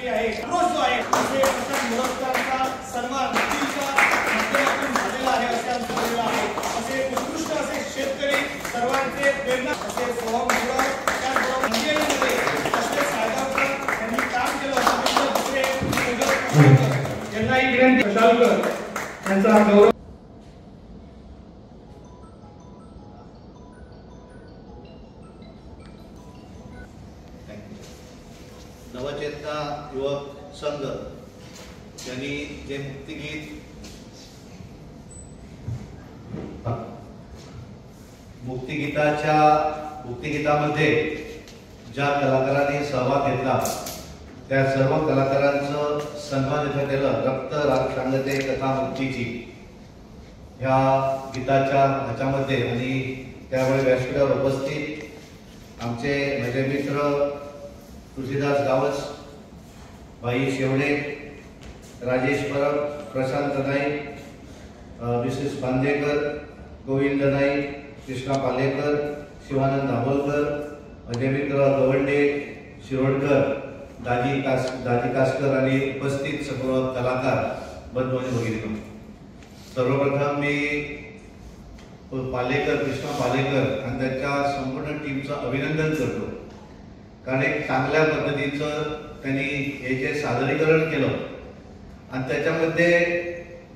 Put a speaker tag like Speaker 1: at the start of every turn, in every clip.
Speaker 1: केली आहे। रोज जो आहे असे प्रशांत मोरजकरांचा सन्मान नक्कीच्या माध्यमातून झालेला आहे असे आमचं म्हणणं आहे। असे उत्कृष्ट असे शेतकरी सर्वांचे प्रेरणा असे सोहम मुळा त्याचबरोबर मंदिरामध्ये असे सायगावकर यांनी काम केलं असं दुसरे यांनाही विनंती कशालकर यांचा गौरव
Speaker 2: नवचेतना युवक संघ यांनी जे मुक्तिगीतामध्ये ज्या कलाकारांनी सहभाग घेतला त्या सर्व कलाकारांचं सन्मान इथं केलं। रक्त राक्षांगते कथा मुक्तीची ह्या गीताच्या ह्याच्यामध्ये आणि त्यावेळी व्यासपीठावर उपस्थित आमचे माझे मित्र तुळशीदास गावस, भाई शेवडे, राजेश परब, प्रशांत नाईक, मिसेस बांदेकर, गोविंद नाईक, कृष्णा पालेकर, शिवानंद दाभोलकर, माझे मित्र गवंडे, शिरोडकर, दाजी कासकर आणि उपस्थित सर्व कलाकार बंधू आणि भगिनी, सर्वप्रथम मी पालेकर, कृष्णा पालेकर आणि त्याच्या संपूर्ण टीमचं अभिनंदन करतो। कारण एक चांगल्या पद्धतीचं त्यांनी हे जे सादरीकरण केलं आणि त्याच्यामध्ये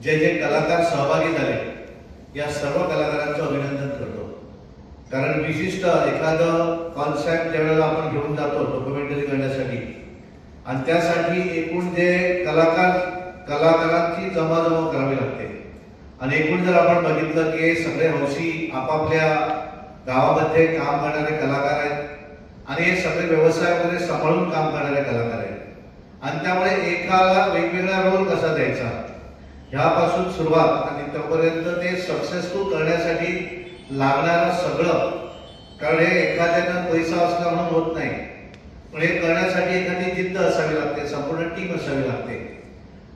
Speaker 2: जे जे कलाकार सहभागी झाले या सर्व कलाकारांचं अभिनंदन करतो। कारण विशिष्ट एखादं कॉन्सेप्ट ज्यावेळेला आपण घेऊन जातो डॉक्युमेंटरी करण्यासाठी आणि त्यासाठी एकूण जे कलाकारांची जमाजमा करावी लागते आणि एकूण जर आपण बघितलं की सगळे हौशी आपापल्या गावामध्ये काम करणारे कलाकार आहेत आणि हे सगळे व्यवसायामध्ये सांभाळून काम करणारे कलाकार आहेत आणि त्यामुळे एकाला वेगवेगळा रोल कसा द्यायचा ह्यापासून सुरुवात आणि तोपर्यंत ते सक्सेसफुल करण्यासाठी लागणारं सगळं, कारण हे एखाद्यानं पैसा असला म्हणून होत नाही, पण हे करण्यासाठी एखादी जिद्द असावी लागते, संपूर्ण टीम असावी लागते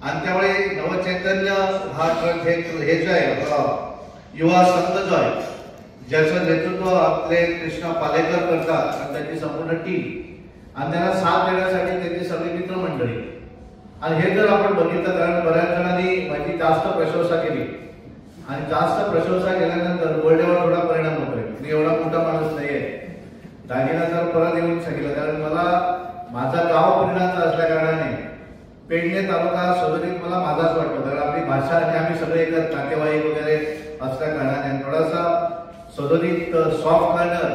Speaker 2: आणि त्यामुळे नवचैतन्य हा हे जो आहे युवा संघ जो आहे ज्याचं नेतृत्व आपले कृष्णा पालेकर करतात आणि त्याची संपूर्ण टीम आणि त्यांना साथ देण्यासाठी त्यांची सगळी मित्रमंडळी आणि हे जर आपण बघितलं, कारण बऱ्याच जणांनी माझी जास्त प्रशंसा केली आणि जास्त प्रशंसा केल्यानंतर बोलण्यावर थोडा परिणाम होतोय। मी एवढा मोठा माणूस नाहीये, दागिना जर परत येऊन सांगितलं, कारण मला माझा गाव परिणाचा असल्या कारणाने पेडणे तालुका सदरीत मला माझाच वाटतो, कारण आपली भाषा आणि आम्ही सगळे एकच नातेवाईक वगैरे असल्या कारणाने थोडासा सदरीत सॉफ्ट कॉर्नर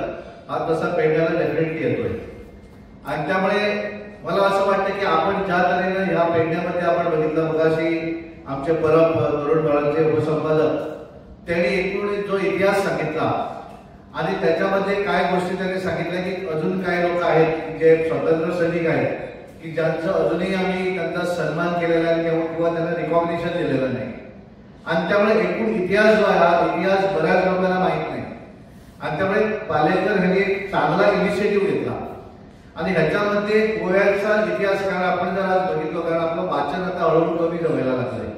Speaker 2: हा तसा पेडण्याला डेफिनेटली येतोय आणि त्यामुळे मला असं वाटतं की आपण ज्या तऱ्हेनं ह्या पेडण्यामध्ये आपण बघितलं मगाशी आमचे परब तरुण बाळांचे उपसंपादक त्यांनी एकूण जो इतिहास सांगितला आणि त्याच्यामध्ये काय गोष्टी त्यांनी सांगितल्या की अजून काय लोक आहेत जे स्वातंत्र्य सैनिक आहेत की ज्यांचं अजूनही आम्ही त्यांचा सन्मान केलेला नाही किंवा त्यांना रिकॉग्निशन दिलेलं नाही आणि त्यामुळे एकूण इतिहास जो आहे हा इतिहास बऱ्याच लोकांना माहित नाही आणि त्यामुळे पालेकर यांनी एक चांगला इनिशिएटिव्ह घेतला आणि ह्याच्यामध्ये गोव्याचा इतिहास, कारण आपण जर आज बघितलं, कारण आपलं वाचन आता हळूहळू कमी व्हायला लागलंय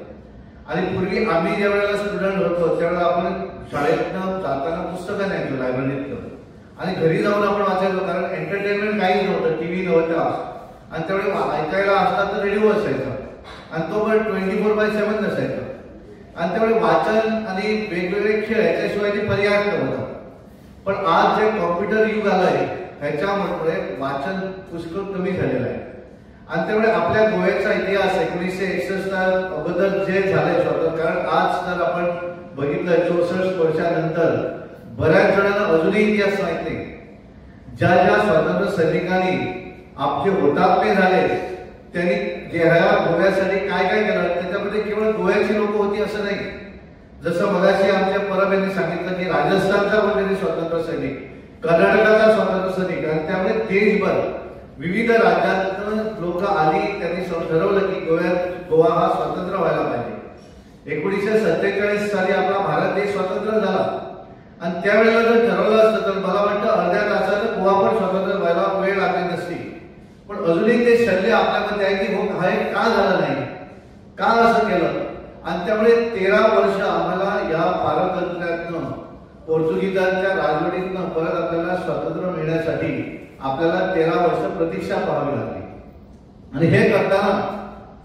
Speaker 2: आणि पूर्वी आम्ही ज्या वेळेला स्टुडंट होतो त्यावेळेला आपण शाळेतनं जाताना पुस्तकं न्यायचो लायब्ररीतनं आणि घरी जाऊन आपण वाचायचो, कारण एंटरटेनमेंट काहीच नव्हतं, टीव्ही नव्हता आणि त्यावेळी ऐकायला असला तर रेडिओ असायचा आणि तो पण 24/7 नसायचा आणि त्यामुळे वाचन आणि वेगवेगळे खेळ याच्याशिवाय पर्याय नव्हता। पण आज जे कॉम्प्युटर युग आलंय ह्याच्यामुळे वाचन पुष्कळ कमी झालेलं आहे आणि त्यामुळे आपल्या गोव्याचा इतिहास 1961 अगोदर जे झालंय स्वातंत्र्य, कारण आज जर आपण बघितलं 64 वर्षानंतर बऱ्याच जणांना अजूनही इतिहास माहित नाही। ज्या ज्या स्वातंत्र्य सैनिकांनी आपले हुतात्मे झाले त्यांनी ह्या गोव्यासाठी काय काय केलं त्याच्यामध्ये केवळ गोव्याची लोक होती असं नाही, जसं मगाशी आमच्या परब यांनी सांगितलं की राजस्थानचा पण स्वातंत्र्य सैनिक, कर्नाटकाचा स्वातंत्र्य सैनिक आणि त्यामुळे देशभर विविध राज्यात लोक आली, त्यांनी ठरवलं की गोवा हा स्वतंत्र व्हायला पाहिजे। 1947 साली आपला भारत देश स्वतंत्र झाला आणि त्यावेळेला जर ठरवलं असतं तर मला वाटतं अर्ध्या तासात गोवा पण स्वतंत्र व्हायला वेळ लागली नसती, पण अजूनही ते शल्य आपल्यामध्ये आहे की हो हे का झालं नाही, का असं केलं आणि त्यामुळे 13 वर्ष आम्हाला या पारतंत्र्यातनं पोर्तुगीजांच्या राजवटीतनं परत आपल्याला स्वातंत्र्य मिळण्यासाठी आपल्याला 13 वर्ष प्रतीक्षा पाहावी लागली आणि हे करताना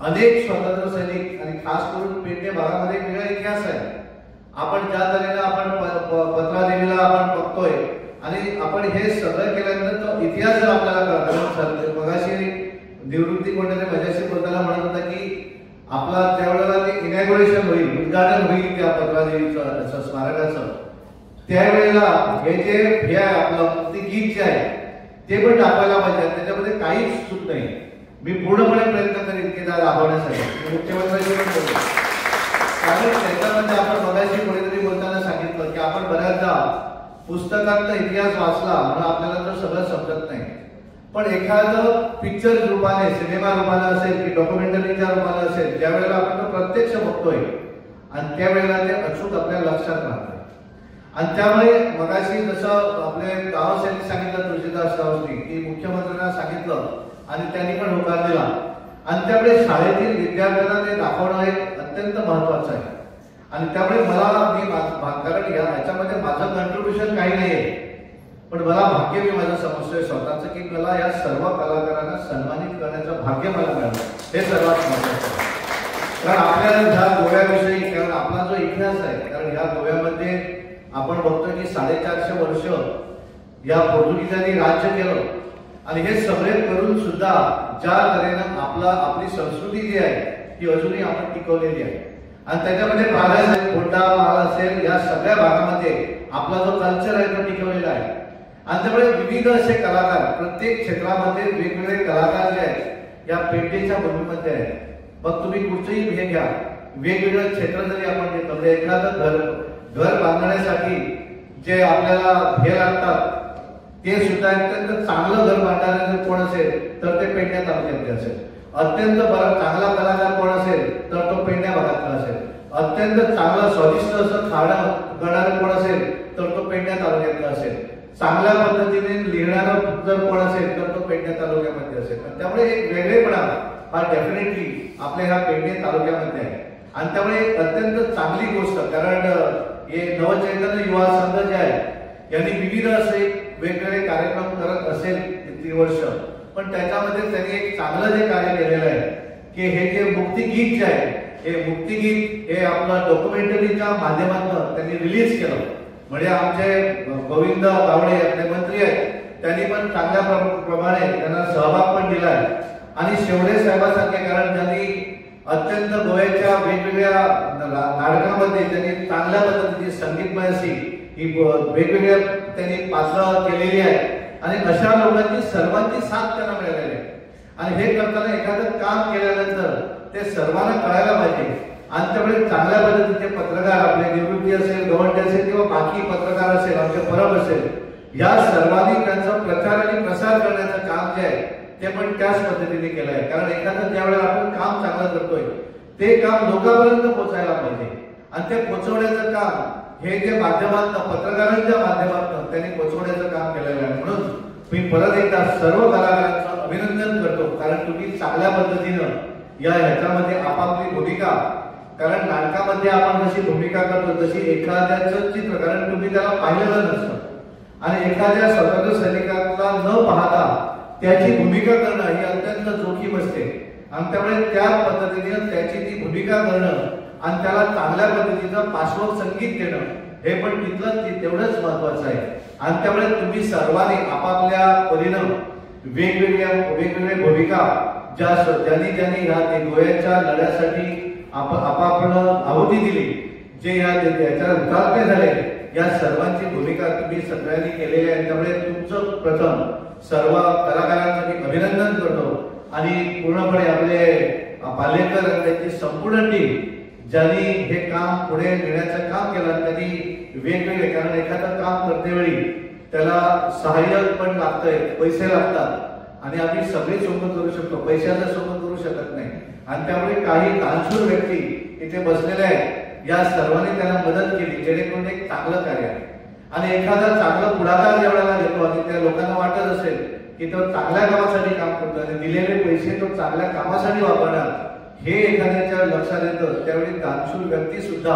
Speaker 2: अनेक स्वातंत्र्य सैनिक आणि खास करून पेडणे भागामध्ये वेगळा इतिहास आहे. आपण ज्या तऱ्हेनं आपण पत्रादेवीला आपण बघतोय आणि आपण हे सगळं केल्यानंतर तो इतिहास जर आपल्याला कळतो. मगाशी निवृत्ती कोणत्या माझ्याशी बोलताना म्हणत होता की आपला त्यावेळेला ते इनॅग्युरेशन होईल, उद्घाटन होईल त्या पत्रादेवीचं स्मारकाचं. त्यावेळेला हे जे आपलं ते गीत जे आहे ते पण दाखवायला पाहिजे. त्याच्यामध्ये काहीच चूक नाही. मी पूर्णपणे प्रयत्न करीन की त्या दाखवण्यासाठी मुख्यमंत्र्यांशी पण बोलतो. कारण त्याच्यामध्ये आपण मगाशी कोणीतरी बोलताना सांगितलं की आपण बऱ्याचदा पुस्तकातला इतिहास वाचला म्हणून आपल्याला तर सगळं समजत नाही. पण एखादं पिक्चर रूपाने, सिनेमा रूपाने असेल की डॉक्युमेंटरीच्या रूपाने असेल, ज्या वेळेला आपण तो प्रत्यक्ष बघतोय आणि त्यावेळेला ते अचूक आपल्या लक्षात राहतं. आणि त्यामुळे मगाशी जसं आपले गावसेवक सांगितलं तुळशीदास रावनी की मुख्यमंत्र्यांना सांगितलं आणि त्यांनी पण होकार दिला. आणि त्यामुळे शाळेतील विद्यार्थ्यांना ते दाखवणं हे अत्यंत महत्वाचं आहे. आणि त्यामुळे मला कारण याच्यामध्ये माझं कंट्रीब्युशन काही नाहीये, पण मला भाग्य मी माझं समजतोय स्वतःचं की मला या सर्व कलाकारांना सन्मानित करण्याचं भाग्य मला मिळालं. हे सर्वात महत्वाचं. कारण आपल्याला ह्या गोव्याविषयी, कारण आपला जो इतिहास आहे, कारण ह्या गोव्यामध्ये आपण बघतोय की 450 वर्ष या पोर्तुगीजांनी राज्य केलं आणि हे सगळे करून सुद्धा ज्या तऱ्हेनं आपली संस्कृती जी आहे ती अजूनही आपण टिकवलेली आहे. आणि त्याच्यामध्ये प्राधान्य कोंडा महाल असेल, या सगळ्या भागामध्ये आपला जो कल्चर आहे तो टिकवलेला आहे. आणि त्यामुळे विविध असे कलाकार, प्रत्येक क्षेत्रामध्ये वेगवेगळे कलाकार जे आहेत या पेडणेच्या भूमीमध्ये आहेत. मग तुम्ही कुठचंही हे घ्या, वेगवेगळं क्षेत्र जरी आपण घेतलं, एखादं घर बांधण्यासाठी जे आपल्याला हे लागतात ते सुद्धा अत्यंत चांगलं घर बांधणारे जर कोण असेल तर ते पेडणे तालुक्यातले असेल. अत्यंत चांगला कलाकार कोण असेल तर तो पेडणे भागातला असेल. अत्यंत चांगलं स्वादिष्ट असं खाणं करणारं कोण असेल तर तो पेडणे तालुक्यातला असेल. चांगल्या पद्धतीने लिहिणारं जर कोण असेल तर तो पेडणे तालुक्यामध्ये असेल. त्यामुळे एक वेगळेपणा हा डेफिनेटली आपल्या ह्या पेडणे तालुक्यामध्ये आहे. आणि त्यामुळे अत्यंत चांगली गोष्ट, कारण हे नवचैतन्य युवा संघ जे आहे यांनी विविध असे वेगवेगळे कार्यक्रम करत असेल किती वर्ष, पण त्याच्यामध्ये त्यांनी एक चांगलं जे कार्य केलेलं आहे की हे जे मुक्तिगीत जे आहे, हे मुक्तिगीत हे आपलं डॉक्युमेंटरीच्या माध्यमातून त्यांनी रिलीज केलं. म्हणजे आमचे गोविंद गावडे आपले मंत्री आहेत, त्यांनी पण चांगल्या प्रमाणे त्यांना सहभाग पण दिलाय. आणि शेवडे साहेबांसारखे, कारण ज्यांनी अत्यंत गोव्याच्या वेगवेगळ्या नाटकामध्ये त्यांनी चांगल्या पद्धतीची संगीतमय अशी ही वेगवेगळ्या त्यांनी पात्र केलेली आहे. आणि अशा लोकांची सर्वांची साथ त्यांना मिळालेली आहे. आणि हे करताना एखादं काम केल्यानंतर ते सर्वांना कळायला पाहिजे. आणि त्यामुळे चांगल्या पद्धतीचे पत्रकार, आपले निवृत्ती असेल, गवंडी असेल किंवा बाकी पत्रकार असेल, आमचे परब असेल, या सर्वांनी त्यांचा प्रचार आणि प्रसार करण्याचं काम जे आहे ते पण त्याच पद्धतीने केलं आहे. कारण एखादं ज्यावेळेला आपण काम चांगलं करतोय ते काम लोकांपर्यंत पोहोचायला पाहिजे. आणि ते पोहोचवण्याचं काम हे जे माध्यमातून, पत्रकारांच्या माध्यमातून त्यांनी पोहोचवण्याचं काम केलेलं आहे. म्हणून मी परत एकदा सर्व कलाकारांचं अभिनंदन करतो, कारण तुम्ही चांगल्या पद्धतीनं ह्याच्यामध्ये आपापली भूमिका, कारण नाटकामध्ये आपण जशी भूमिका करतो तशी एखाद्याचं चित्र, कारण तुम्ही त्याला पाहिलेलं नसतं आणि एखाद्या स्वातंत्र्य सैनिकाला न पाहता त्याची भूमिका करणं ही अत्यंत जोखीम असते. आणि त्यामुळे त्या पद्धतीने त्याची ती भूमिका करणं आणि त्याला चांगल्या पद्धतीचं पार्श्वसंगीत देणं हे पण तिथलं तेवढंच महत्वाचं आहे. आणि त्यामुळे तुम्ही सर्वांनी आपापल्या परीनं वेगवेगळ्या भूमिका ज्यांनी ह्या गोव्याच्या लढ्यासाठी आपापलं आहुती दिली, जे याच्या हुतात्मे झाले, या सर्वांची भूमिका तुम्ही सगळ्यांनी केलेली आहे. त्यामुळे तुमचं प्रथम सर्व कलाकारांचं मी अभिनंदन करतो. आणि पूर्णपणे आपले पालेकर आणि त्यांची संपूर्ण टीम ज्यांनी हे काम पुढे नेण्याचं काम केलं, त्यांनी वेगवेगळे, कारण एखादं काम करतेवेळी त्याला सहाय्य पण लागतंय, पैसे लागतात आणि आम्ही सगळे सोबत करू शकतो, पैशाचं सोबत करू शकत नाही. आणि त्यामुळे काही दानशूर व्यक्ती इथे बसलेले आहेत, या सर्वांनी त्यांना मदत केली जेणेकरून एक चांगलं कार्य आहे. आणि एखादा चांगला पुढाकार ज्यावेळेला घेतो आणि त्या लोकांना वाटत असेल की तो चांगल्या कामासाठी काम करतो आणि दिलेले पैसे तो चांगल्या कामासाठी वापरणार, हे एखाद्याच्या लक्षात येतं, त्यावेळी दानशूर व्यक्ती सुद्धा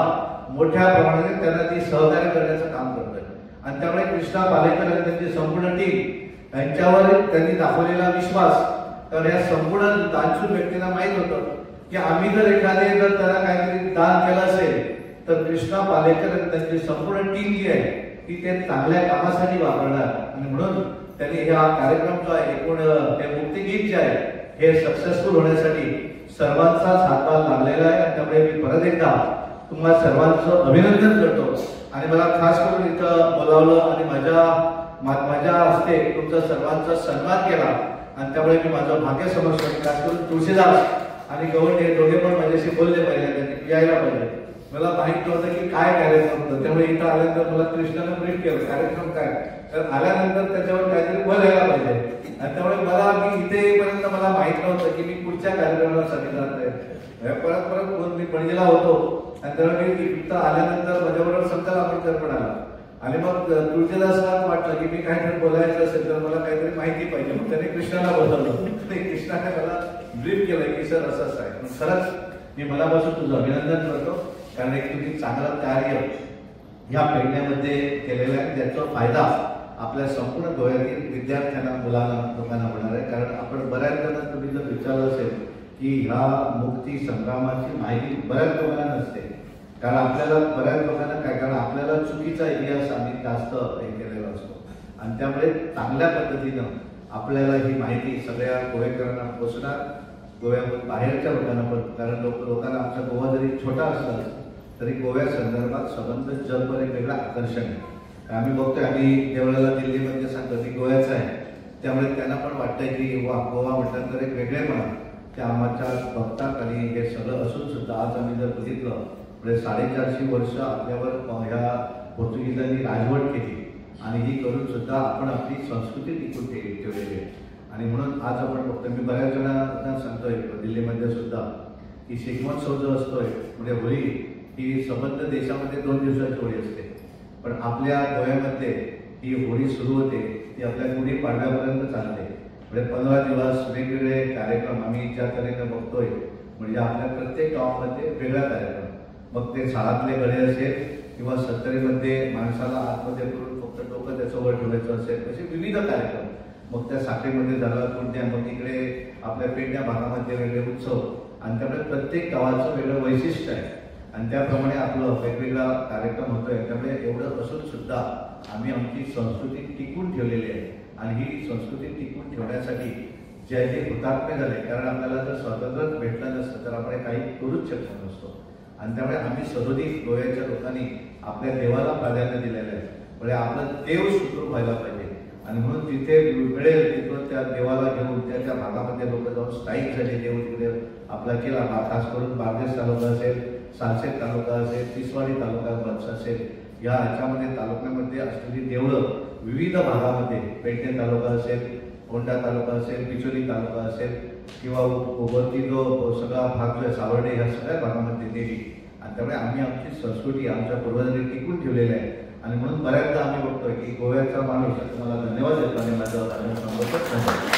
Speaker 2: मोठ्या प्रमाणात त्यांना ती सहकार्य करण्याचं काम करतोय. आणि त्यामुळे कृष्णा पालेकर आणि त्यांची संपूर्ण टीम यांच्यावर त्यांनी दाखवलेला विश्वास कारण या संपूर्ण दानशूर व्यक्तींना माहित होतं की आम्ही जर जर त्याला काहीतरी दान केलं असेल तर कृष्णा पालेकर आणि त्यांची संपूर्ण टीम जी आहे ती ते चांगल्या कामासाठी वापरणार आणि म्हणून त्यांनी हा कार्यक्रम जो आहे एकूण हे मुक्तिगीत जे आहे हे सक्सेसफुल होण्यासाठी सर्वांचाच हातभार लागलेला आहे. त्यामुळे मी परत एकदा तुम्हाला सर्वांचं अभिनंदन करतो आणि मला खास करून इथं बोलावलं आणि माझ्या हस्ते तुमचा सर्वांचा सन्मान केला आणि त्यामुळे मी माझं भाग्य समजतो. खास करून तुळशीदास आणि गवंड हे दोघे पण माझ्याशी बोलले पाहिजे, त्यांनी यायला पाहिजे. मला माहित नव्हतं की काय कार्यक्रम होतं, त्यामुळे इथं आल्यानंतर मला कृष्णानं ब्रीफ केलं कार्यक्रम काय, तर आल्यानंतर त्याच्यावर काहीतरी बोलायला पाहिजे. आणि त्यामुळे मी इथे येईपर्यंत मला माहित नव्हतं की मी पुढच्या कार्यक्रमाला सांगितलं आहे. परत मी पणजीला होतो आणि त्यामुळे मी इथं आल्यानंतर माझ्याबरोबर संकल्प आपण पण आला आणि मग तुळशीदासला वाटलं की मी काहीतरी बोलायचं असेल तर मला काहीतरी माहिती पाहिजे. मग त्याने कृष्णाला बोलवलं. कृष्णाने मला ब्रीफ केलं की सर असंच आहे. खरंच मी मनापासून तुझं अभिनंदन करतो, कारण एक तुम्ही चांगलं कार्य या पेडण्यामध्ये केलेलं आहे, ज्याचा फायदा आपल्या संपूर्ण गोव्यातील विद्यार्थ्यांना, मुलांना, लोकांना होणार आहे. कारण आपण बऱ्याच जणांना तुम्ही जर विचारलं असेल की ह्या मुक्ती संग्रामाची माहिती बऱ्याच लोकांना नसते, कारण आपल्याला बऱ्याच लोकांना काय, कारण आपल्याला चुकीचा इतिहास आम्ही जास्त हे केलेला असतो आणि त्यामुळे चांगल्या पद्धतीनं आपल्याला ही माहिती सगळ्या गोवेकरांना पोचणार, गोव्यातून बाहेरच्या लोकांना पण. कारण लोकांना आमचा गोवा जरी छोटा असला तरी गोव्या संदर्भात संबंध जगभर एक वेगळं आकर्षण आहे. आम्ही बघतोय, आम्ही देवळाला दिल्लीमध्ये सांगतो की गोव्याचं आहे, त्यामुळे त्यांना पण वाटतंय की गोवा म्हटलं तर एक वेगळेपणा ते आम्हाला बघतात. आणि हे सगळं असून सुद्धा आज आम्ही जर बघितलं म्हणजे 450 वर्ष आपल्यावर ह्या पोर्तुगीजांनी राजवट केली आणि ही करून सुद्धा आपण आपली संस्कृती टिकून ठेवलेली आहे. आणि म्हणून आज आपण बघतोय, मी बऱ्याच जणांना सांगतोय दिल्लीमध्ये सुद्धा की शिगमोत्सव जो असतोय म्हणजे होळी ही संबंध देशामध्ये 2 दिवसाची होळी असते, पण आपल्या गोव्यामध्ये ही होळी सुरू होते ती आपल्या गुढी पाडव्यापर्यंत चालते. म्हणजे 15 दिवस वेगवेगळे कार्यक्रम आम्ही ज्या तऱ्हेने बघतोय, म्हणजे आपल्या प्रत्येक गावामध्ये वेगळा कार्यक्रम, मग ते साळातले गळे असेल किंवा सत्तरीमध्ये माणसाला आतमध्ये करून फक्त डोकं त्याचं वर ठेवायचं असेल, असे विविध कार्यक्रम. मग त्या साखरेमध्ये झालं पुण्या, मग इकडे आपल्या पेडण्या भागामध्ये वेगळे उत्सव आणि त्यामुळे प्रत्येक गावाचं वेगळं वैशिष्ट्य आहे आणि त्याप्रमाणे आपलं वेगवेगळा कार्यक्रम होतोय. त्यामुळे एवढं असून सुद्धा आम्ही आमची संस्कृती टिकून ठेवलेली आहे आणि ही संस्कृती टिकून ठेवण्यासाठी जे हुतात्मे झाले, कारण आपल्याला जर स्वातंत्र्य भेटलं नसतं तर आपण काही करूच शकत नसतो. आणि त्यामुळे आम्ही सरोदी गोव्याच्या लोकांनी आपल्या देवाला प्राधान्य दिलेलं आहे. म्हणजे आपलं देव सुखरूप व्हायला पाहिजे आणि म्हणून तिथे मिळेल तिथं त्या देवाला घेऊन त्या भागामध्ये लोक जाऊन स्थायिक झाले. देव तिकडे आपला केला, खास करून बार्देस तालुका असेल, सालसेत तालुका असेल, तिसवाडी तालुका असेल, या ह्याच्यामध्ये तालुक्यामध्ये असलेली देवळं विविध भागामध्ये, पेडणे तालुका असेल, कोंढा तालुका असेल, पिचोली तालुका असेल किंवा वरती जो सगळा भाग जो आहे सावर्डे, ह्या सगळ्या भागामध्ये देवी. आणि त्यामुळे आम्ही आमची संस्कृती आमच्या पूर्वजांनी टिकून ठेवलेली आहे आणि म्हणून बऱ्याचदा आम्ही बघतोय की गोव्याचा माणूस तुम्हाला धन्यवाद देतो आणि माझं